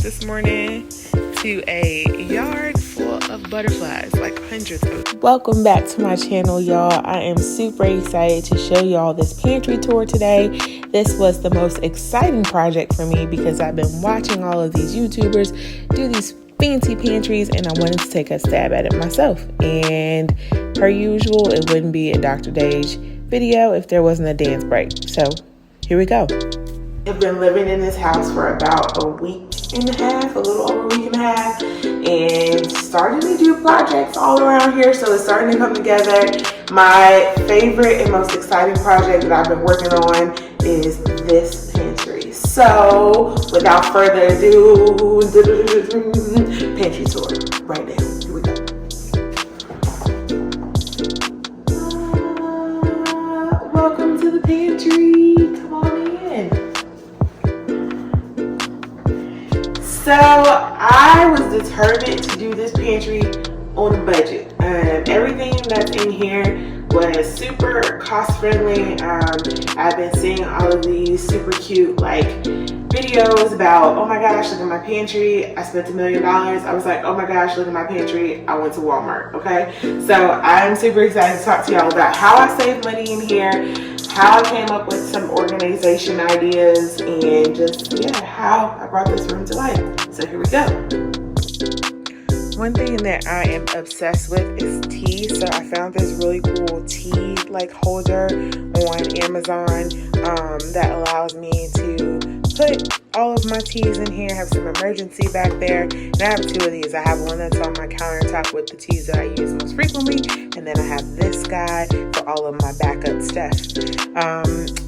this morning to a yard full of butterflies, like hundreds of them. Welcome back to my channel, y'all. I am super excited to show y'all this pantry tour today. This was the most exciting project for me because I've been watching all of these YouTubers do these fancy pantries and I wanted to take a stab at it myself. And per usual, it wouldn't be a Dr. Dage video if there wasn't a dance break. So here we go. I've been living in this house for about a week and a half, a little over a week and a half, and starting to do projects all around here, so it's starting to come together. My favorite and most exciting project that I've been working on is this pantry. So without further ado, pantry tour right now. Here we go. Welcome to the pantry. Come on in. So I was determined to do this pantry on a budget. Everything that's in here was super cost friendly. I've been seeing all of these super cute like videos about, oh my gosh, look at my pantry, I spent $1 million. I was like, oh my gosh, look at my pantry, I went to Walmart. Okay, so I'm super excited to talk to y'all about how I saved money in here, how I came up with some organization ideas, and just, yeah, how I brought this room to life. So here we go. One thing that I am obsessed with is tea. So I found this really cool tea like holder on Amazon that allows me to put all of my teas in here, have some emergency back there. And I have two of these. I have one that's on my countertop with the teas that I use most frequently, and then I have this guy for all of my backup stuff.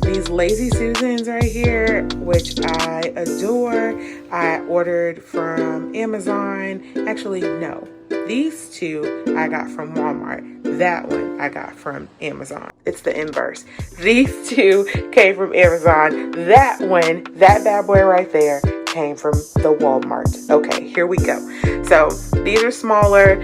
These Lazy Susans right here, which I adore, I ordered from Amazon. Actually, no. These two I got from Walmart. That one I got from Amazon. It's the inverse. These two came from Amazon. That one, that bad boy right there, came from the Walmart. Okay, here we go. So these are smaller,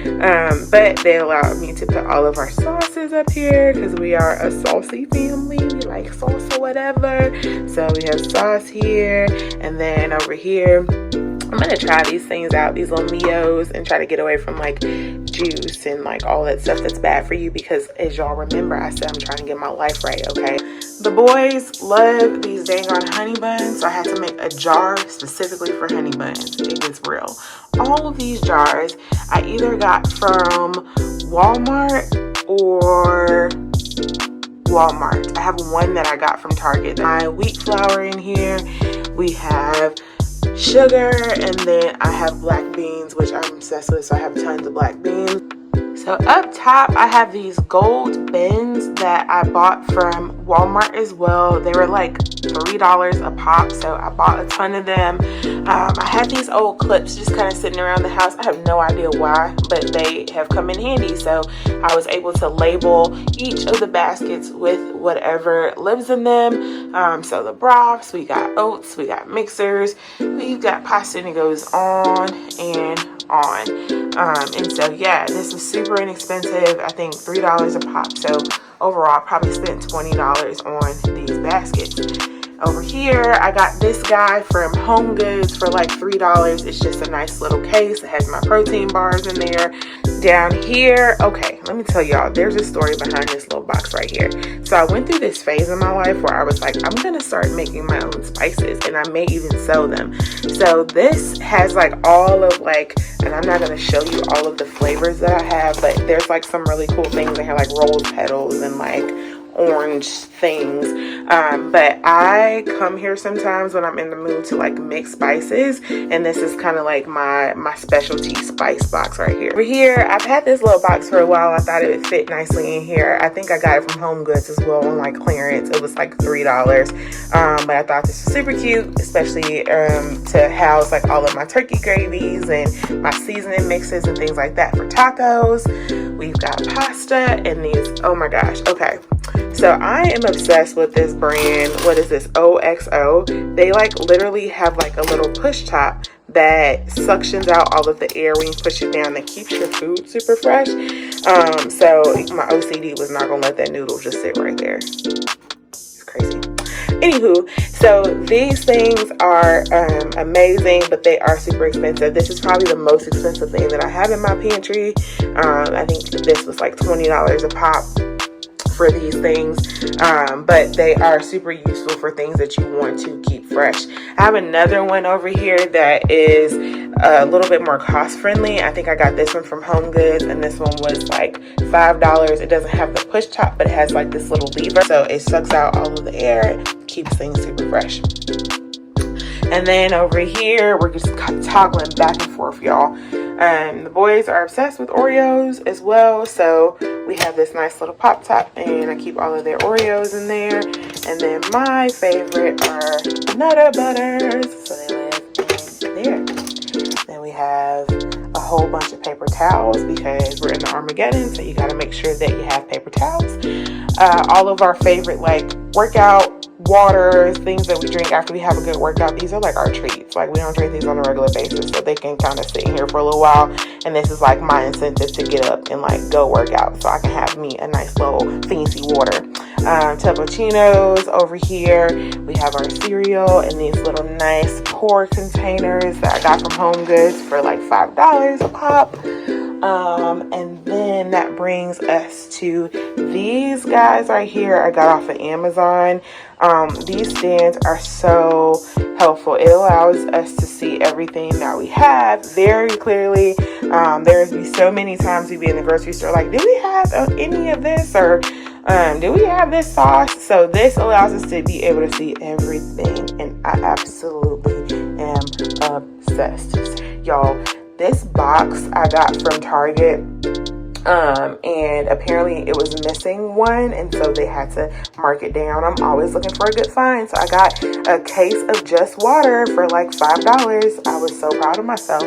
but they allow me to put all of our sauces up here because we are a saucy family. We like sauce or whatever. So we have sauce here, and then over here, I'm gonna try these things out, these little Mios, and try to get away from like juice and like all that stuff that's bad for you, because as y'all remember, I said I'm trying to get my life right, okay? The boys love these dang on honey buns, so I had to make a jar specifically for honey buns. It gets real. All of these jars I either got from Walmart or Walmart. I have one that I got from Target. My wheat flour in here. We have sugar, and then I have black beans, which I'm obsessed with, so I have tons of black beans. So up top I have these gold bins that I bought from Walmart as well. They were like $3 a pop, so I bought a ton of them. I had these old clips just kind of sitting around the house. I have no idea why, but they have come in handy, so I was able to label each of the baskets with whatever lives in them. So the broths, we got oats, we got mixers, we've got pasta, and it goes on and on. And so yeah, this was super inexpensive. I think $3 a pop, so overall I probably spent $20 on these baskets. Over here I got this guy from Home Goods for like $3. It's just a nice little case. It has my protein bars in there. Down here, okay, let me tell y'all, there's a story behind this little box right here. So I went through this phase in my life where I was like, I'm gonna start making my own spices, and I may even sell them. So this has like all of like, and I'm not gonna show you all of the flavors that I have, but there's like some really cool things in here, like rose petals and like orange things. But I come here sometimes when I'm in the mood to like mix spices, and this is kind of like my specialty spice box right here. Over here, I've had this little box for a while. I thought it would fit nicely in here. I think I got it from Home Goods as well on like clearance. It was like $3. But I thought this was super cute, especially to house like all of my turkey gravies and my seasoning mixes and things like that for tacos. We've got pasta and these, oh my gosh, okay. So I am obsessed with this brand. What is this? OXO. They like literally have like a little push top that suctions out all of the air when you push it down, that keeps your food super fresh. So my OCD was not gonna let that noodle just sit right there. It's crazy. Anywho, so these things are amazing, but they are super expensive. This is probably the most expensive thing that I have in my pantry. I think this was like $20 a pop for these things, but they are super useful for things that you want to keep fresh. I have another one over here that is a little bit more cost friendly. I think I got this one from Home Goods, and this one was like $5. It doesn't have the push top, but it has like this little lever, so it sucks out all of the air, keeps things super fresh. And then over here, we're just toggling back and forth, y'all. The boys are obsessed with Oreos as well, so we have this nice little pop top, and I keep all of their Oreos in there. And then my favorite are Nutter Butters, so they live in there. Then we have a whole bunch of paper towels because we're in the Armageddon, so you got to make sure that you have paper towels. All of our favorite like workout waters, things that we drink after we have a good workout, these are like our treats. Like, we don't drink these on a regular basis, so they can kind of sit in here for a little while, and this is like my incentive to get up and like go work out, so I can have me a nice little fancy water. Cappuccinos over here. We have our cereal in these little nice pour containers that I got from Home Goods for like $5 a pop. And then that brings us to these guys right here. I got off of Amazon. These stands are so helpful. It allows us to see everything that we have very clearly. There's be so many times we be in the grocery store like, do we have any of this, or do we have this sauce? So this allows us to be able to see everything, and I absolutely am obsessed. Y'all, this box I got from Target, and apparently it was missing one, and so they had to mark it down. I'm always looking for a good find, so I got a case of just water for like $5. I was so proud of myself.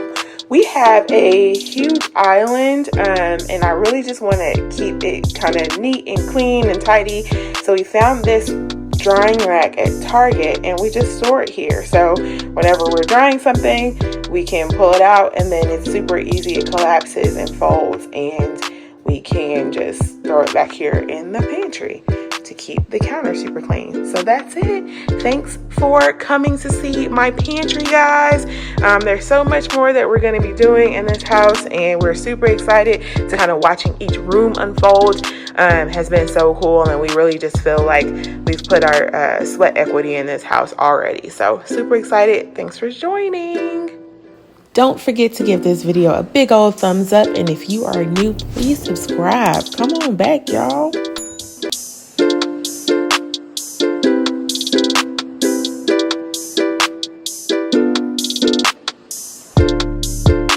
We have a huge island, and I really just want to keep it kind of neat and clean and tidy, so we found this drying rack at Target, and we just store it here. So whenever we're drying something, we can pull it out, and then it's super easy. It collapses and folds, and we can just throw it back here in the pantry to keep the counter super clean. So that's it. Thanks for coming to see my pantry, guys. There's so much more that we're going to be doing in this house, and we're super excited to kind of watching each room unfold. Has been so cool, and we really just feel like we've put our sweat equity in this house already. So super excited. Thanks for joining. Don't forget to give this video a big old thumbs up, and if you are new, please subscribe. Come on back, y'all.